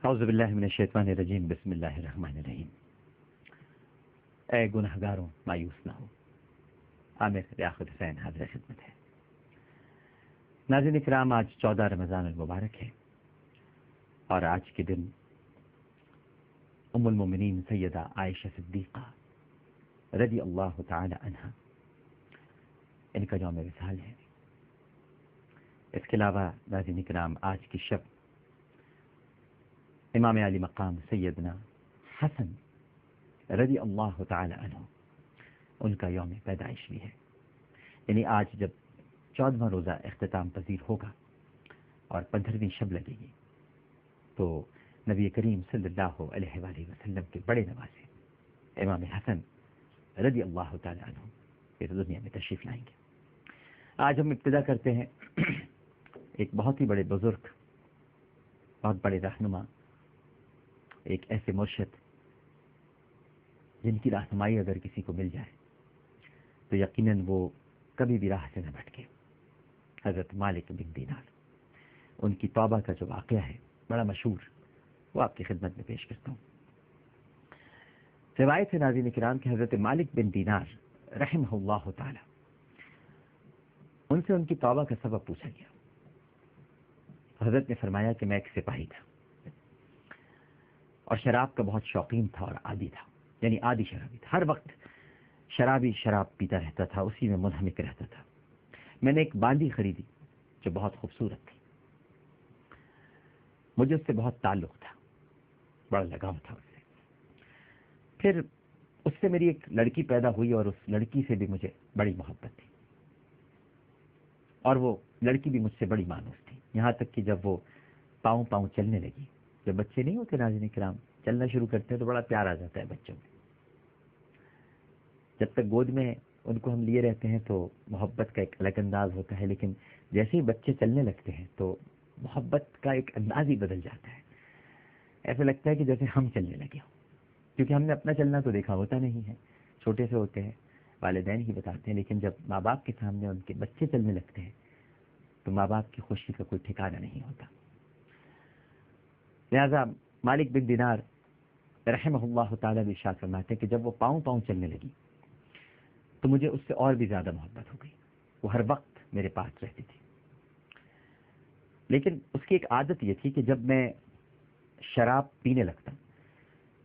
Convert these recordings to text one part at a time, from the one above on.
اعوذ باللہ من الشیطان الرجیم، بسم اللہ الرحمن الرحیم۔ اے گنہگاروں مایوس نہ ہو، عامر ریاست حسین حاضر خدمت ہے۔ ناظرین کرام، آج 14 رمضان المبارک ہے، اور آج کے دن ام المومنین سیدہ عائشہ صدیقہ رضی اللہ تعالی عنہا ان کا یوم وصال ہے۔ اس کے علاوہ ناظرین کرام، آج کی شب امام علی مقام سیدنا حسن رضی اللہ تعالی عنہ ان کا یوم پیدائش بھی ہے۔ یعنی آج جب 14واں روزہ اختتام پذیر ہوگا اور 15ویں شب لگے گی تو نبی کریم صلی اللہ علیہ وآلہ وسلم کے بڑے نواسے امام حسن رضی اللہ تعالی عنہ اس دنیا میں تشریف لائیں گے۔ آج ہم ابتدا کرتے ہیں ایک بہت ہی بڑے بزرگ، بہت بڑے رہنما، ایک ایسے مرشد جن کی رہنمائی اگر کسی کو مل جائے تو یقیناً وہ کبھی بھی راہ سے نہ بھٹکے۔ حضرت مالک بن دینار، ان کی توبہ کا جو واقعہ ہے بڑا مشہور، وہ آپ کی خدمت میں پیش کرتا ہوں۔ روایت ہے ناظرین کرام کہ حضرت مالک بن دینار رحمہ اللہ تعالی، ان سے ان کی توبہ کا سبب پوچھا گیا۔ حضرت نے فرمایا کہ میں ایک سپاہی تھا اور شراب کا بہت شوقین تھا اور عادی تھا، یعنی عادی شرابی تھا، ہر وقت شراب پیتا رہتا تھا، اسی میں منہمک رہتا تھا۔ میں نے ایک باندی خریدی جو بہت خوبصورت تھی، مجھے اس سے بہت تعلق تھا، بڑا لگاؤ تھا اس سے۔ پھر اس سے میری ایک لڑکی پیدا ہوئی اور اس لڑکی سے بھی مجھے بڑی محبت تھی، اور وہ لڑکی بھی مجھ سے بڑی مانوس تھی، یہاں تک کہ جب وہ پاؤں پاؤں چلنے لگی، جب بچے نہیں ہوتے ناظرین کرام چلنا شروع کرتے ہیں تو بڑا پیار آ جاتا ہے بچوں میں۔ جب تک گود میں ان کو ہم لیے رہتے ہیں تو محبت کا ایک الگ انداز ہوتا ہے، لیکن جیسے ہی بچے چلنے لگتے ہیں تو محبت کا ایک انداز ہی بدل جاتا ہے۔ ایسا لگتا ہے کہ جیسے ہم چلنے لگے ہوں، کیونکہ ہم نے اپنا چلنا تو دیکھا ہوتا نہیں ہے، چھوٹے سے ہوتے ہیں، والدین ہی بتاتے ہیں، لیکن جب ماں باپ کے سامنے ان کے بچے چلنے لگتے ہیں تو ماں باپ کی خوشی کا کوئی ٹھکانہ نہیں ہوتا۔ لہذا مالک بن دینار رحمہ اللہ تعالیٰ بھی ارشاد فرماتے ہیں کہ جب وہ پاؤں پاؤں چلنے لگی تو مجھے اس سے اور بھی زیادہ محبت ہو گئی، وہ ہر وقت میرے پاس رہتی تھی۔ لیکن اس کی ایک عادت یہ تھی کہ جب میں شراب پینے لگتا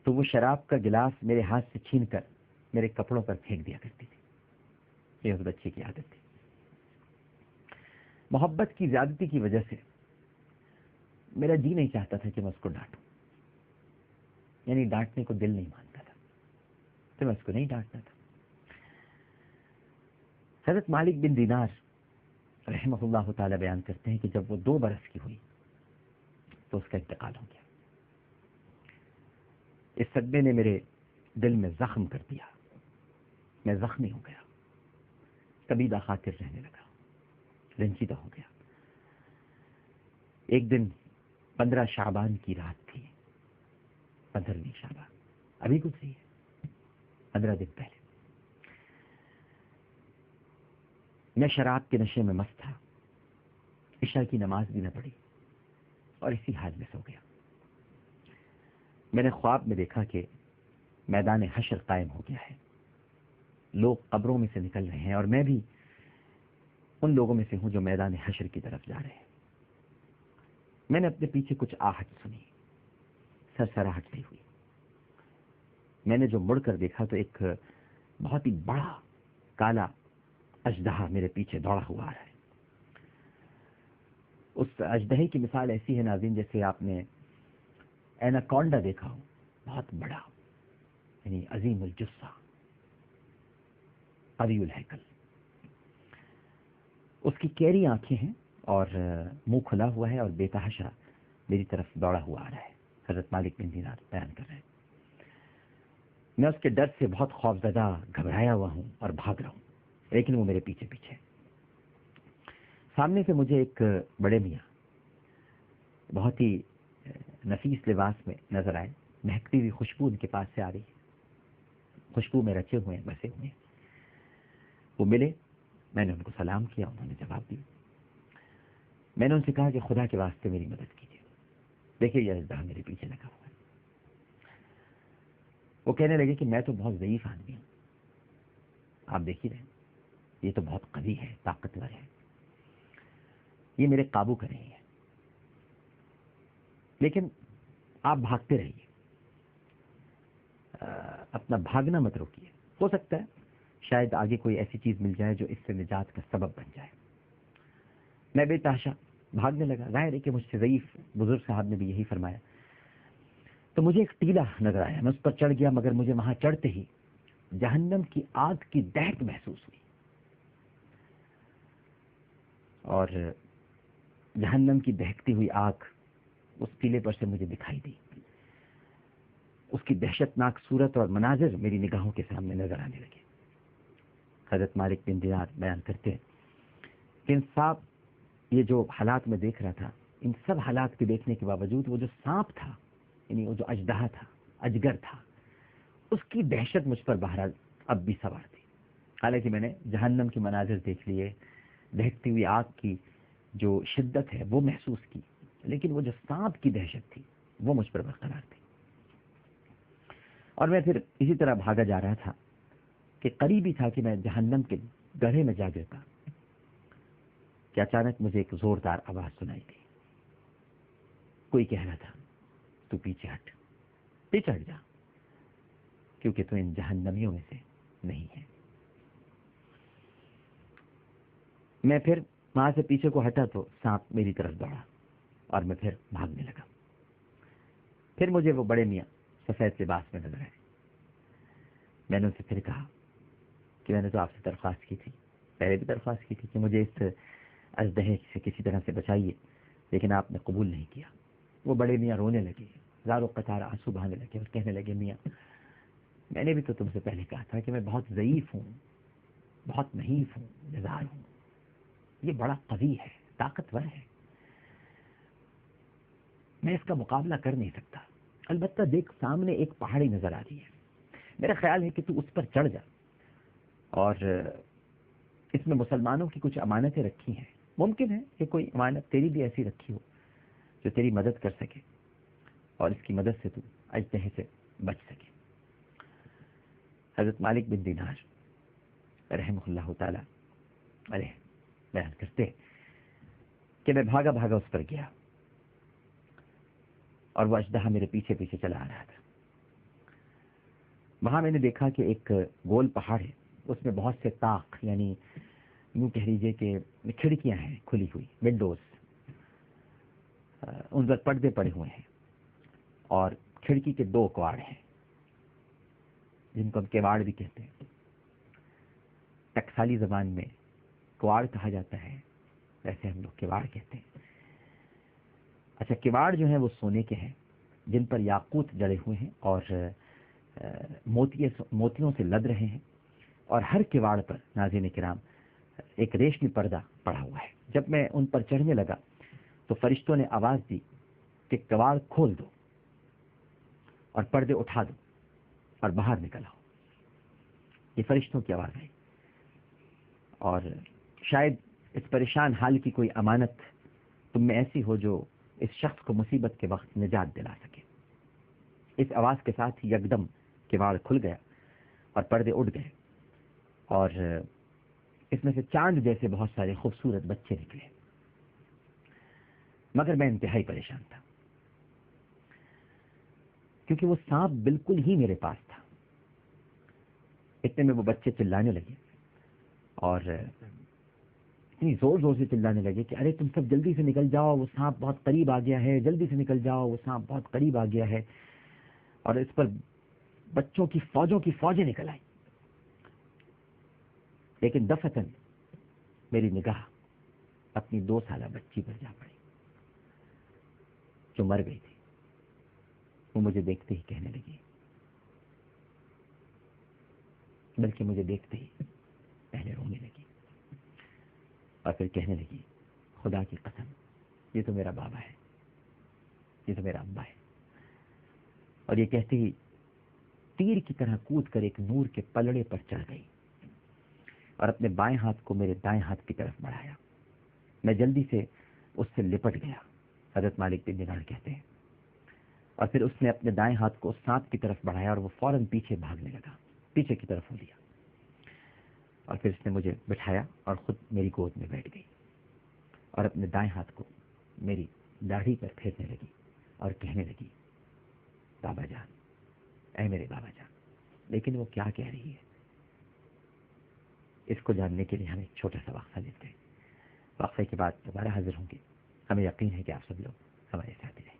تو وہ شراب کا گلاس میرے ہاتھ سے چھین کر میرے کپڑوں پر پھینک دیا کرتی تھی۔ یہ اس بچے کی عادت تھی۔ محبت کی زیادتی کی وجہ سے میرا جی نہیں چاہتا تھا کہ میں اس کو ڈانٹوں، یعنی ڈانٹنے کو دل نہیں مانتا تھا، تو میں اس کو نہیں ڈانٹتا تھا۔ حضرت مالک بن دینار رحمہ اللہ تعالی بیان کرتے ہیں کہ جب وہ 2 برس کی ہوئی تو اس کا انتقال ہو گیا۔ اس صدمے نے میرے دل میں زخم کر دیا، میں زخمی ہو گیا، کبیدہ خاطر رہنے لگا، رنجیدہ ہو گیا۔ ایک دن 15 شعبان کی رات تھی، 15ویں شعبان ابھی گزری ہے، 15 دن پہلے۔ میں شراب کے نشے میں مست تھا، عشاء کی نماز بھی نہ پڑھی اور اسی حال میں سو گیا۔ میں نے خواب میں دیکھا کہ میدان حشر قائم ہو گیا ہے، لوگ قبروں میں سے نکل رہے ہیں اور میں بھی ان لوگوں میں سے ہوں جو میدان حشر کی طرف جا رہے ہیں۔ میں نے اپنے پیچھے کچھ آہٹ سنی، سرسراہٹ سی ہوئی۔ میں نے جو مڑ کر دیکھا تو ایک بہت ہی بڑا کالا اژدہا میرے پیچھے دوڑا ہوا ہے۔ اس اژدہے کی مثال ایسی ہے ناظرین جیسے آپ نے ایناکونڈا دیکھا ہو، بہت بڑا، یعنی عظیم الجثہ، قوی الہیکل۔ اس کی کیری آنکھیں ہیں اور منہ کھلا ہوا ہے اور بے تحاشا میری طرف دوڑا ہوا آ رہا ہے۔ حضرت مالک بن دینار بیان کر رہے ہیں، میں اس کے ڈر سے بہت خوفزدہ، گھبرایا ہوا ہوں اور بھاگ رہا ہوں، لیکن وہ میرے پیچھے پیچھے۔ سامنے سے مجھے ایک بڑے میاں بہت ہی نفیس لباس میں نظر آئے، مہکتی ہوئی خوشبو ان کے پاس سے آ رہی ہے، خوشبو میں رچے ہوئے ہیں، بسے ہوئے ہیں۔ وہ ملے، میں نے ان کو سلام کیا، انہوں نے جواب دیا۔ میں نے ان سے کہا کہ خدا کے واسطے میری مدد کیجیے۔ دیکھیے یہ اژدہا میرے پیچھے لگا ہوا ہے. وہ کہنے لگے کہ میں تو بہت ضعیف آدمی ہوں، آپ دیکھ ہی رہے ہیں، یہ تو بہت قوی ہے، طاقتور ہے، یہ میرے قابو کا نہیں ہے، لیکن آپ بھاگتے رہیے، اپنا بھاگنا مت روکیے، ہو سکتا ہے شاید آگے کوئی ایسی چیز مل جائے جو اس سے نجات کا سبب بن جائے. میں بے تحاشا بھاگنے لگا. ظاہر ہے کہ مجھ سے ضعیف بزرگ صاحب نے بھی یہی فرمایا. تو مجھے ایک ٹیلا نظر آیا، میں اس پر چڑھ گیا، مگر مجھے وہاں چڑھتے ہی جہنم کی آگ کی دہک محسوس ہوئی، اور جہنم کی دہکتی ہوئی آگ اس ٹیلے پر سے مجھے دکھائی دی. اس کی دہشت ناک صورت اور مناظر میری نگاہوں کے سامنے نظر آنے لگے. حضرت مالک بن دینار بیان کرتے ہیں کہ انصاف یہ جو حالات میں دیکھ رہا تھا، ان سب حالات کے دیکھنے کے باوجود وہ جو سانپ تھا، یعنی وہ جو اژدہا تھا، اجگر تھا، اس کی دہشت مجھ پر بہرحال اب بھی سوار تھی. حالانکہ میں نے جہنم کے مناظر دیکھ لیے، دہکتی ہوئی آگ کی جو شدت ہے وہ محسوس کی، لیکن وہ جو سانپ کی دہشت تھی وہ مجھ پر برقرار تھی. اور میں پھر اسی طرح بھاگا جا رہا تھا کہ قریب ہی تھا کہ میں جہنم کے گڑھے میں جا گرتا کہ اچانک مجھے ایک زوردار آواز سنائی دی. کوئی کہہ رہا تھا تو پیچھے ہٹ، پیچھے ہٹ جا، کیونکہ تو ان جہنمیوں میں سے نہیں ہے. میں پھر وہاں سے پیچھے کو ہٹا تو سانپ میری طرف دوڑا اور میں پھر بھاگنے لگا. پھر مجھے وہ بڑے میاں سفید لباس میں نظر آئے. میں نے اسے پھر کہا کہ میں نے تو آپ سے درخواست کی تھی، پہلے بھی درخواست کی تھی کہ مجھے اس اژدہے سے کسی طرح سے بچائیے، لیکن آپ نے قبول نہیں کیا. وہ بڑے میاں رونے لگے، ہزاروں قطار آنسو بہانے لگے اور کہنے لگے میاں میں نے بھی تو تم سے پہلے کہا تھا کہ میں بہت ضعیف ہوں، بہت نحیف ہوں، نزار ہوں، یہ بڑا قوی ہے، طاقتور ہے، میں اس کا مقابلہ کر نہیں سکتا. البتہ دیکھ سامنے ایک پہاڑی نظر آ رہی ہے، میرا خیال ہے کہ تو اس پر چڑھ جا، اور اس میں مسلمانوں کی کچھ امانتیں رکھی ہیں، ممکن ہے کہ کوئی امانت تیری بھی ایسی رکھی ہو جو تیری مدد کر سکے اور اس کی مدد سے تو اژدہے سے بچ سکے. حضرت مالک بن دینار رحمہ اللہ تعالی علیہ بیان کرتے کہ میں بھاگا بھاگا اس پر گیا اور وہ اژدہا میرے پیچھے پیچھے چلا آ رہا تھا. وہاں میں نے دیکھا کہ ایک گول پہاڑ ہے، اس میں بہت سے طاق، یعنی یوں کہہ لیجیے کہ کھڑکیاں ہیں کھلی ہوئی، ونڈوز، ان پر پردے پڑے ہوئے ہیں، اور کھڑکی کے 2 کواڑ ہیں جن کو ہم کواڑ بھی کہتے ہیں. ٹکسالی زبان میں کواڑ کہا جاتا ہے، ویسے ہم لوگ کواڑ کہتے ہیں. اچھا، کواڑ جو ہیں وہ سونے کے ہیں جن پر یاقوت جڑے ہوئے ہیں اور موتیوں سے لد رہے ہیں، اور ہر کواڑ پر ناظرین کرام ایک ریشمی پردہ پڑا ہوا ہے. جب میں ان پر چڑھنے لگا تو فرشتوں نے آواز دی کہ کواڑ کھول دو اور پردے اٹھا دو اور باہر نکل آؤ. یہ فرشتوں کی آواز ہے، اور شاید اس پریشان حال کی کوئی امانت تم میں ایسی ہو جو اس شخص کو مصیبت کے وقت نجات دلا سکے. اس آواز کے ساتھ ہی یکدم کواڑ کھل گیا اور پردے اٹھ گئے، اور اس میں سے چاند جیسے بہت سارے خوبصورت بچے نکلے. مگر میں انتہائی پریشان تھا کیونکہ وہ سانپ بالکل ہی میرے پاس تھا. اتنے میں وہ بچے چلانے لگے اور اتنی زور زور سے چلانے لگے کہ ارے تم سب جلدی سے نکل جاؤ، وہ سانپ بہت قریب آ گیا ہے، جلدی سے نکل جاؤ، وہ سانپ بہت قریب آ گیا ہے. اور اس پر بچوں کی فوجوں کی فوجیں نکل آئی. لیکن دفعتاً میری نگاہ اپنی 2 سالہ بچی پر جا پڑی جو مر گئی تھی. وہ مجھے دیکھتے ہی کہنے لگی، بلکہ مجھے دیکھتے ہی پہلے رونے لگی اور پھر کہنے لگی خدا کی قسم یہ تو میرا بابا ہے، یہ تو میرا ابا ہے. اور یہ کہتے ہی تیر کی طرح کود کر ایک نور کے پلڑے پر چڑھ گئی اور اپنے بائیں ہاتھ کو میرے دائیں ہاتھ کی طرف بڑھایا. میں جلدی سے اس سے لپٹ گیا. حضرت مالک بن دینار کہتے ہیں اور پھر اس نے اپنے دائیں ہاتھ کو سانپ کی طرف بڑھایا اور وہ فوراً پیچھے بھاگنے لگا، پیچھے کی طرف ہو لیا، اور پھر اس نے مجھے بٹھایا اور خود میری گود میں بیٹھ گئی اور اپنے دائیں ہاتھ کو میری داڑھی پر پھیرنے لگی اور کہنے لگی بابا جان، اے میرے بابا جان. لیکن وہ کیا کہہ رہی ہے، اس کو جاننے کے لیے ہم ایک چھوٹا سا وقفہ لیتے ہیں. وقفے کے بعد دوبارہ حاضر ہوں گے. ہمیں یقین ہے کہ آپ سب لوگ ہمارے ساتھ رہیں.